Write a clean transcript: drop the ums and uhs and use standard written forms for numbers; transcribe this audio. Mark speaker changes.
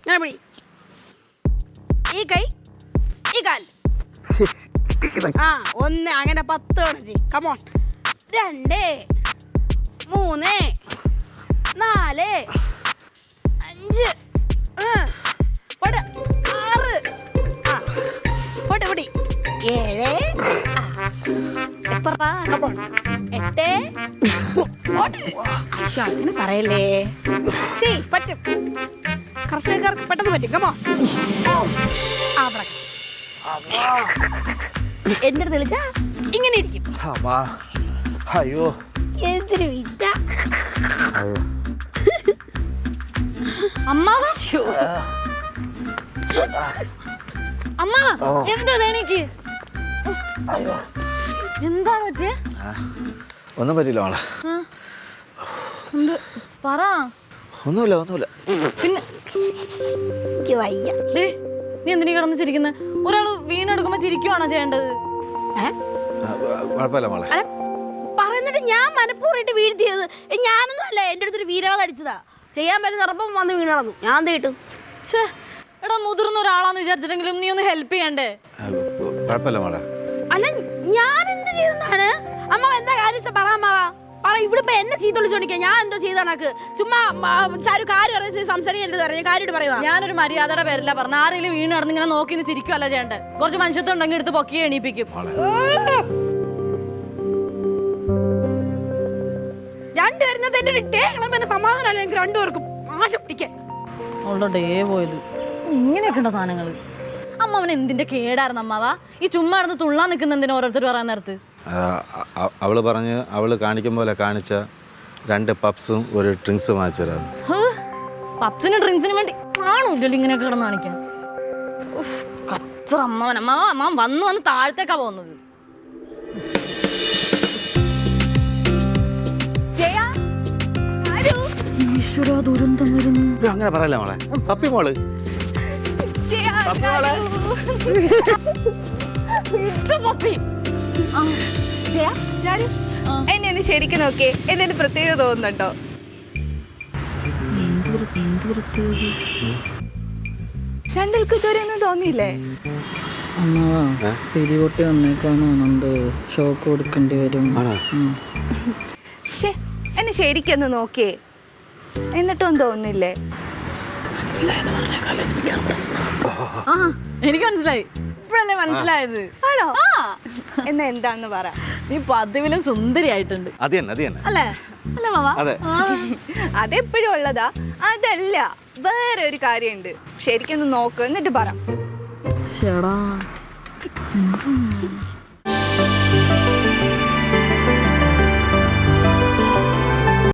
Speaker 1: ഞാൻ പിടി. ഈ കൈ ഈ കാൽ. ആ 1 അങ്ങനെ 10 തവണ ചെയ്യും. കമോൺ. 2 3 4 5 പോട്ടെ 6 പോട്ടെ പിടി 7 എപ്പറാ കമോൺ 8 അയ്യോ അങ്ങനെ പറയല്ലേ. ചെയ് പറ്റും. കർഷകർക്ക് പെട്ടെന്ന് പറ്റും. കമോൺ. എന്റെ അടുത്ത് വിളിച്ചാ ഇങ്ങനെ ഇരിക്കും.
Speaker 2: അയ്യോ
Speaker 1: എന്തൊരു വിറ്റ.
Speaker 3: അമ്മാവ അമ്മാവ എന്താ എനിക്ക് എന്താണ് പറ്റിയ?
Speaker 2: ഒന്നും പറ്റില്ല മോളെ.
Speaker 3: പറ.
Speaker 2: ഒന്നുമില്ല.
Speaker 3: പിന്നെ
Speaker 1: എനിക്ക് വയ്യ.
Speaker 3: നീ എന്തിനീ കിടന്ന് ചിരിക്കുന്നത്? ഒരാള് വീണെടുക്കുമ്പോ ചിരിക്കുവാണോ ചെയ്യേണ്ടത്?
Speaker 2: കുഴപ്പമില്ല മോളെ.
Speaker 1: പറയുന്നിട്ട് ഞാൻ മനഃപൂർവ്വമായിട്ട് വീഴ്ത്തിയത്. ഞാനൊന്നും അല്ല. എൻ്റെ അടുത്തൊരു വീരവാദം അടിച്ചതാ. ചെയ്യാൻ പറ്റുന്ന ഉറപ്പം വന്ന് വീണ് നടന്നു. ഞാൻ എന്ത് കിട്ടും?
Speaker 3: എടാ മുതിർന്ന ഒരാളാന്ന് വിചാരിച്ചിട്ടെങ്കിലും നീ ഒന്ന് ഹെൽപ്പ് ചെയ്യണ്ടേ?
Speaker 2: കുഴപ്പമില്ല മോളെ.
Speaker 1: അല്ല ഞാൻ എന്ത് ചെയ്തെന്നാണ്? അമ്മ എന്താ കാര്യം പറ. അമ്മാവാ പറ. ഇവിടിപ്പോ എന്നെ ചീത്ത വിളിച്ചോണ്ടിരിക്കുക. ഞാൻ എന്തോ ചെയ്തണക്ക്? ചുമ്മാ ചാരു കാര്യം അറിയാൻ സംസാരിക്കേണ്ടത് അറിയാം. കാര്യമായിട്ട് പറയുക.
Speaker 3: ഞാനൊരു മര്യാദയുടെ പേരില്ല പറഞ്ഞ. ആരെങ്കിലും വീണ് നടന്ന് ഇങ്ങനെ നോക്കി ചിരിക്കുവല്ല ചെയ്യണ്ടേ? കുറച്ച് മനുഷ്യത്വം ഉണ്ടെങ്കിൽ എടുത്ത് പൊക്കി എണീപ്പിക്കും.
Speaker 1: രണ്ടുപേരും സമാധാനം. എനിക്ക് രണ്ടുപേർക്കും ആശ പിടിക്കാൻ.
Speaker 3: അവളുടെ ഡേ പോയത് ഇങ്ങനെയൊക്കെ ഉണ്ടോ സാധനങ്ങൾ? അമ്മാവൻ എന്തിന്റെ കേടായിരുന്നു അമ്മാവാ ഈ ചുമ്മാ നടന്ന് തുള്ളാൻ നിൽക്കുന്ന എന്തിനാ ഓരോരുത്തർ പറയാൻ നേരത്ത്?
Speaker 2: അവള് പറഞ്ഞ് അവള് കാണിക്കും പോലെ കാണിച്ച 2 പപ്സും 1 ഡ്രിങ്ക്സും വാങ്ങിച്ചു.
Speaker 3: പപ്സിനും ഡ്രിങ്ക്സിനും വേണ്ടി കാണൂല്ലോ ഇങ്ങനെയൊക്കെ കിടന്ന് കാണിക്കാൻ. കച്ചറ അമ്മാവൻ. അമ്മാവൻ വന്ന് താഴത്തേക്കാ പോകുന്നത്. ഈശ്വര ദുരന്തം വരുന്നു.
Speaker 2: അങ്ങനെ പറയല്ലേ മോളെ. പപ്പി മോള്
Speaker 4: എന്നെ ഒന്ന് ശരിക്കും നോക്കിയേ. എന്തെങ്കിലും പ്രത്യേകത തോന്നുന്നുണ്ടോ? രണ്ടുപേർക്ക് ഇതുവരെ ഒന്നും തോന്നിയില്ലേ?
Speaker 3: അമ്മാവാ തിരികൊട്ടി വന്നേക്കാന്നുണ്ട്. ഷോക്ക് കൊടുക്കേണ്ടി വരും.
Speaker 4: പക്ഷേ എന്നെ ശരിക്കൊന്ന് നോക്കിയേ. എന്നിട്ടൊന്നും തോന്നില്ലേ?
Speaker 3: എനിക്ക് മനസ്സിലായി. ഇപ്പഴല്ലേ മനസ്സിലായത്?
Speaker 4: ആണോ? എന്നാ എന്താന്ന് പറ.
Speaker 3: നീ പതിവിലും സുന്ദരിയായിട്ടുണ്ട്.
Speaker 2: അല്ലേ
Speaker 3: അല്ലേ മാമാ?
Speaker 4: അതെപ്പോഴും ഉള്ളതാ. അതല്ല, വേറെ ഒരു കാര്യമുണ്ട്. ശരിക്കൊന്ന് നോക്ക് എന്നിട്ട് പറ.
Speaker 3: ശടാ